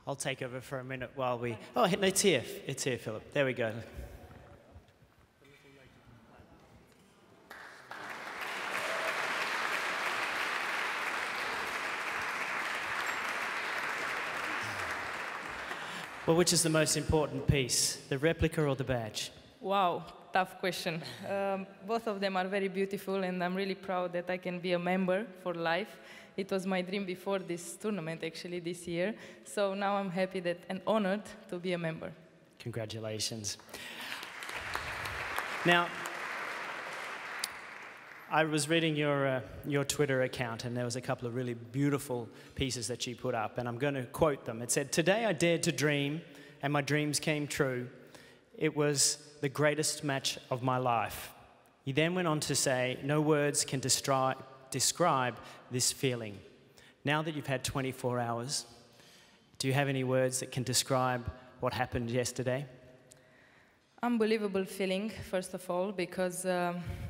I'll take over for a minute while we... Oh, it's here. It's here, Philip. There we go. Well, which is the most important piece, the replica or the badge? Wow, tough question. Both of them are very beautiful, and I'm really proud that I can be a member for life. It was my dream before this tournament, actually, this year. So now I'm happy that and honored to be a member. Congratulations. Now, I was reading your Twitter account, and there was a couple of really beautiful pieces that you put up, and I'm going to quote them. It said, "Today I dared to dream, and my dreams came true. It was the greatest match of my life." You then went on to say, "No words can describe this feeling." Now that you've had 24 hours, do you have any words that can describe what happened yesterday? Unbelievable feeling, first of all, because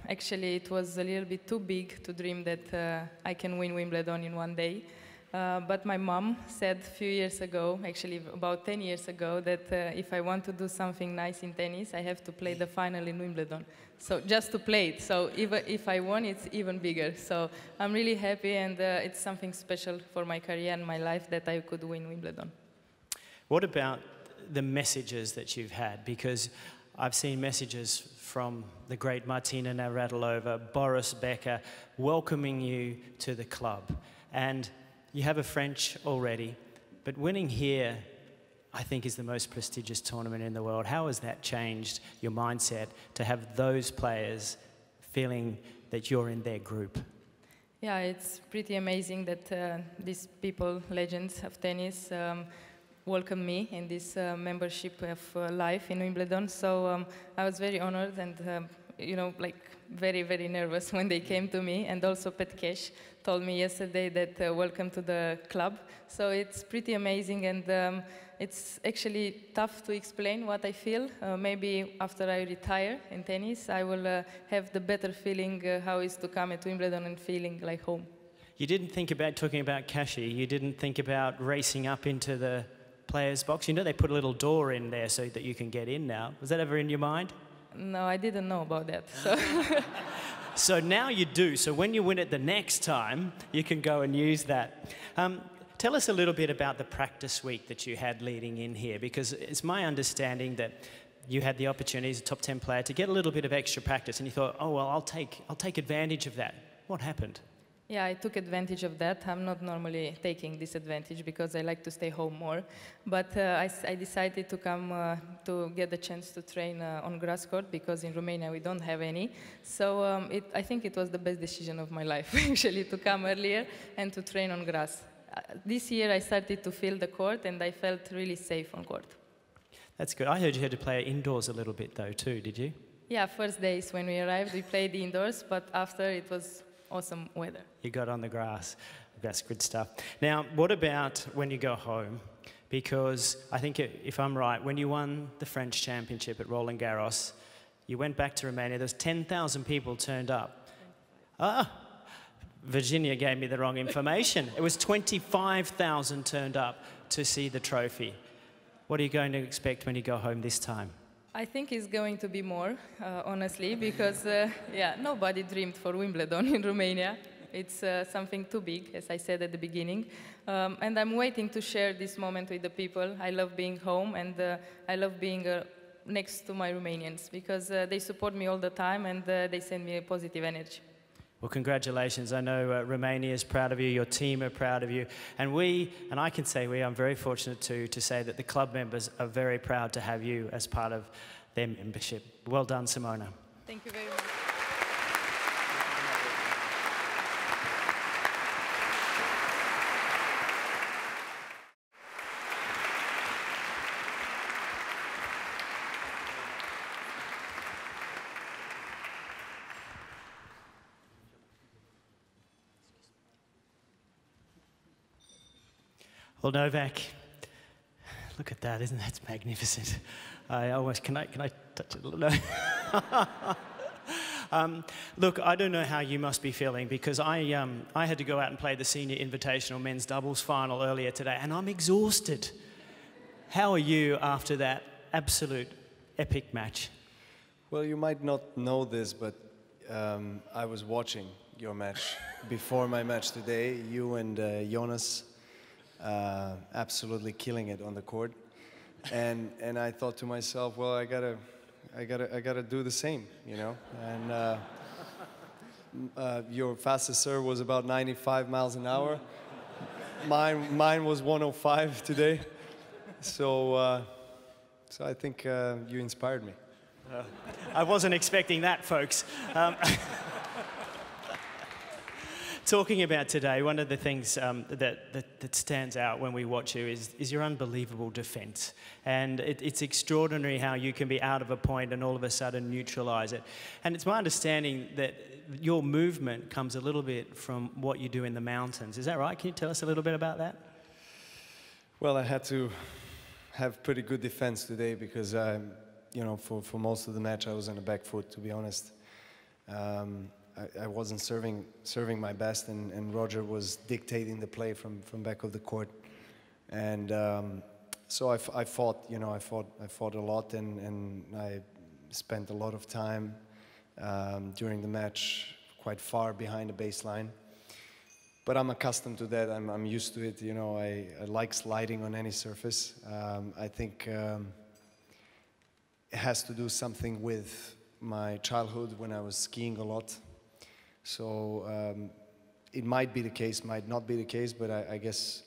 actually it was a little bit too big to dream that I can win Wimbledon in one day. But my mom said a few years ago, actually about 10 years ago, that if I want to do something nice in tennis, I have to play the final in Wimbledon. So just to play it. So even if I won, it's even bigger. So I'm really happy, and it's something special for my career and my life that I could win Wimbledon. What about the messages that you've had? Because I've seen messages from the great Martina Navratilova, Boris Becker, welcoming you to the club. And you have a French already, but winning here, I think, is the most prestigious tournament in the world. How has that changed your mindset to have those players feeling that you're in their group? Yeah, it's pretty amazing that these people, legends of tennis, welcomed me in this membership of life in Wimbledon. So I was very honored and, you know, like very, very nervous when they came to me. And also Petkesh told me yesterday that welcome to the club. So it's pretty amazing, and it's actually tough to explain what I feel. Maybe after I retire in tennis, I will have the better feeling how it's to come at Wimbledon and feeling like home. You didn't think about talking about Kashi. You didn't think about racing up into the players' box. You know they put a little door in there so that you can get in now. Was that ever in your mind? No, I didn't know about that. So, so now you do. So when you win it the next time, you can go and use that. Tell us a little bit about the practice week that you had leading in here, because it's my understanding that you had the opportunity as a top 10 player to get a little bit of extra practice, and you thought, oh, well, I'll take advantage of that. What happened? Yeah, I took advantage of that. I'm not normally taking this advantage because I like to stay home more. But I decided to come to get the chance to train on grass court, because in Romania we don't have any. So I think it was the best decision of my life, actually, to come earlier and to train on grass. This year I started to feel the court, and I felt really safe on court. That's good. I heard you had to play indoors a little bit though too, did you? Yeah, first days when we arrived we played indoors, but after it was awesome weather. You got on the grass. That's good stuff. Now, what about when you go home? Because I think, if I'm right, when you won the French championship at Roland Garros, you went back to Romania. There was 10,000 people turned up. Ah, Virginia gave me the wrong information. It was 25,000 turned up to see the trophy. What are you going to expect when you go home this time? I think it's going to be more, honestly, because yeah, nobody dreamed for Wimbledon in Romania. It's something too big, as I said at the beginning. And I'm waiting to share this moment with the people. I love being home, and I love being next to my Romanians, because they support me all the time, and they send me a positive energy. Well, congratulations. I know Romania is proud of you, your team are proud of you, and I can say I'm very fortunate to say that the club members are very proud to have you as part of their membership. Well done, Simona. Thank you very much. Well, Novak, look at that, isn't that magnificent? Can I touch it a little? Look, I don't know how you must be feeling, because I had to go out and play the senior invitational men's doubles final earlier today, and I'm exhausted. How are you after that absolute epic match? Well, you might not know this, but I was watching your match before my match today. You and Jonas absolutely killing it on the court, and I thought to myself, well, I gotta do the same, you know. And your fastest serve was about 95 miles an hour. Mine was 105 today. So I think you inspired me. I wasn't expecting that, folks. Talking about today, one of the things that stands out when we watch you is your unbelievable defence. And it's extraordinary how you can be out of a point and all of a sudden neutralise it. And it's my understanding that your movement comes a little bit from what you do in the mountains. Is that right? Can you tell us a little bit about that? Well, I had to have pretty good defence today because, you know, for most of the match I was on the back foot, to be honest. I wasn't serving my best, and Roger was dictating the play from back of the court, and so I fought, you know, I fought a lot, and I spent a lot of time during the match quite far behind the baseline. But I'm accustomed to that. I'm used to it. You know, I like sliding on any surface. I think it has to do something with my childhood when I was skiing a lot. So it might be the case, might not be the case, but I guess,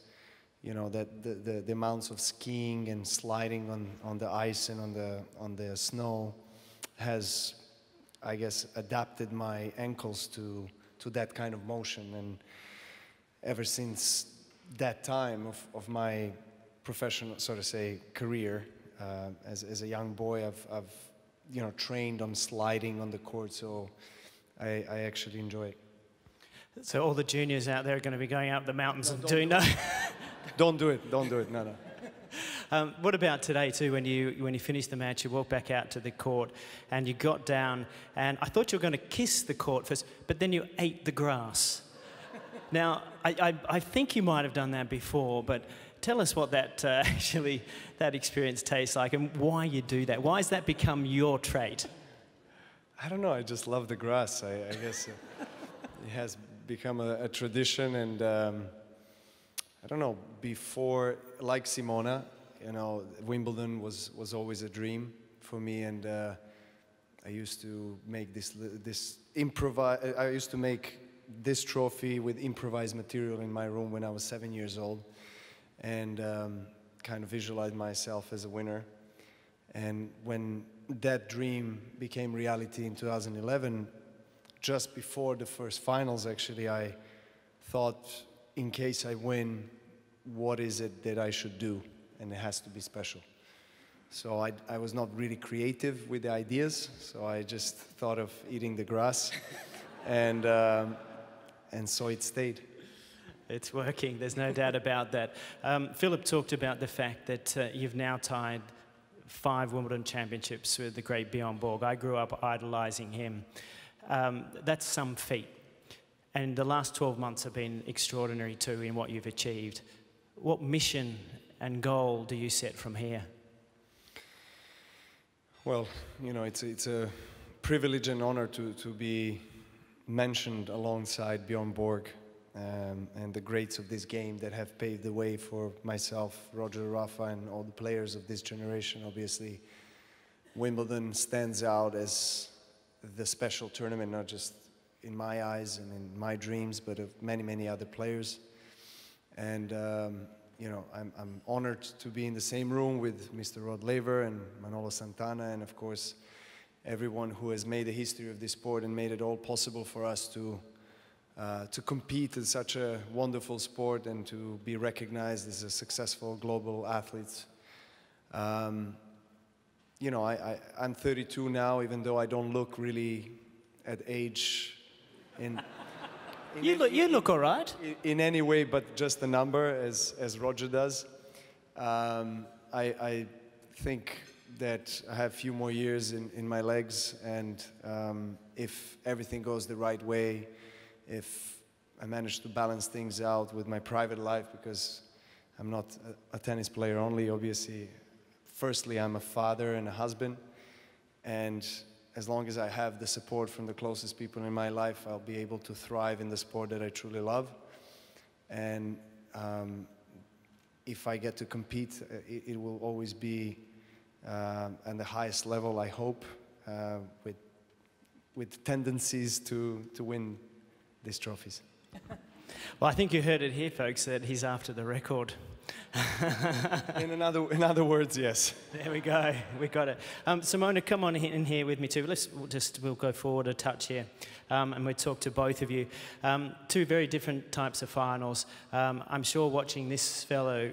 you know, that the amounts of skiing and sliding on the ice and on the snow has, I guess, adapted my ankles to that kind of motion. And ever since that time of my professional, so to say, career, as a young boy, I've you know, trained on sliding on the court, so I actually enjoy it. So all the juniors out there are going to be going up the mountains and doing that. Don't do it, no. What about today too, when you finished the match, you walked back out to the court and you got down, and I thought you were going to kiss the court first, but then you ate the grass. Now, I think you might have done that before, but tell us what that that experience tastes like and why you do that. Why has that become your trait? I don't know, I just love the grass. I guess it has become a tradition, and I don't know, before, like Simona, you know, Wimbledon was always a dream for me, and I used to make I used to make this trophy with improvised material in my room when I was 7 years old, and kind of visualize myself as a winner. And when that dream became reality in 2011, just before the first finals, actually, I thought, in case I win, what is it that I should do? And it has to be special. So I was not really creative with the ideas, so I just thought of eating the grass, and so it stayed. It's working, there's no doubt about that. Philip talked about the fact that you've now tied 5 Wimbledon championships with the great Bjorn Borg. I grew up idolising him. That's some feat. And the last 12 months have been extraordinary too in what you've achieved. What mission and goal do you set from here? Well, you know, it's a privilege and honor to be mentioned alongside Bjorn Borg and the greats of this game that have paved the way for myself, Roger, Rafa, and all the players of this generation. Obviously, Wimbledon stands out as the special tournament, not just in my eyes and in my dreams, but of many, many other players. And you know, I'm honored to be in the same room with Mr. Rod Laver and Manolo Santana, and of course, everyone who has made the history of this sport and made it all possible for us to compete in such a wonderful sport and to be recognized as a successful global athlete. You know, I'm 32 now, even though I don't look really at age You look all right. In any way but just a number, as Roger does. I think that I have a few more years in my legs, and if everything goes the right way, if I manage to balance things out with my private life, because I'm not a tennis player only, obviously. Firstly, I'm a father and a husband, and as long as I have the support from the closest people in my life, I'll be able to thrive in the sport that I truly love. And if I get to compete, it will always be at the highest level, I hope, with tendencies to win these trophies. Well, I think you heard it here, folks, that he's after the record. In other words, yes. There we go. We got it. Simona, come on in here with me too. We'll go forward a touch here, and we'll talk to both of you. Two very different types of finals. I'm sure watching this fellow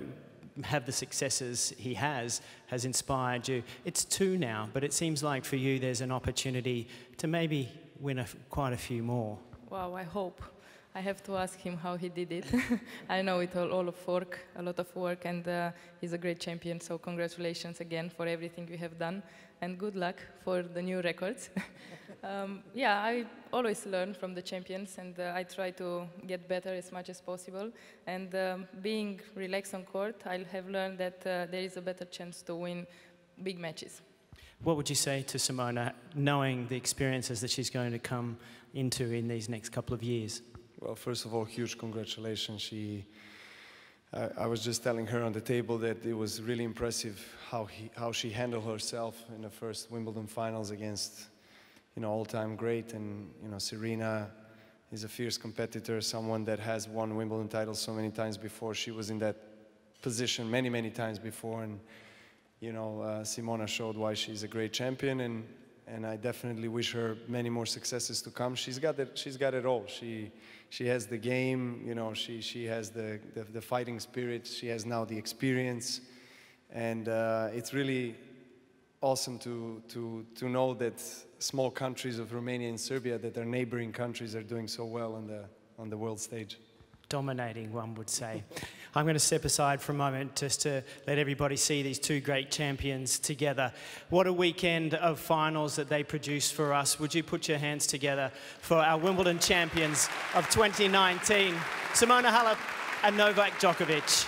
have the successes he has inspired you. It's two now, but it seems like for you there's an opportunity to maybe win quite a few more. Wow, I hope. I have to ask him how he did it. I know it all of work, a lot of work, and he's a great champion, so congratulations again for everything you have done, and good luck for the new records. Yeah, I always learn from the champions, and I try to get better as much as possible, and being relaxed on court, I have learned that there is a better chance to win big matches. What would you say to Simona, knowing the experiences that she's going to come into in these next couple of years? Well, first of all, huge congratulations. I was just telling her on the table that it was really impressive how she handled herself in the first Wimbledon finals against, all-time great. And, Serena is a fierce competitor, someone that has won Wimbledon titles so many times before. She was in that position many, many times before. And, Simona showed why she's a great champion. And I definitely wish her many more successes to come. She's got it all. She has the game, she has the fighting spirit. She has now the experience, and it's really awesome to know that small countries of Romania and Serbia, that are neighboring countries, are doing so well on the world stage. Dominating, one would say. I'm going to step aside for a moment just to let everybody see these two great champions together. What a weekend of finals that they produced for us. Would you put your hands together for our Wimbledon champions of 2019, Simona Halep and Novak Djokovic.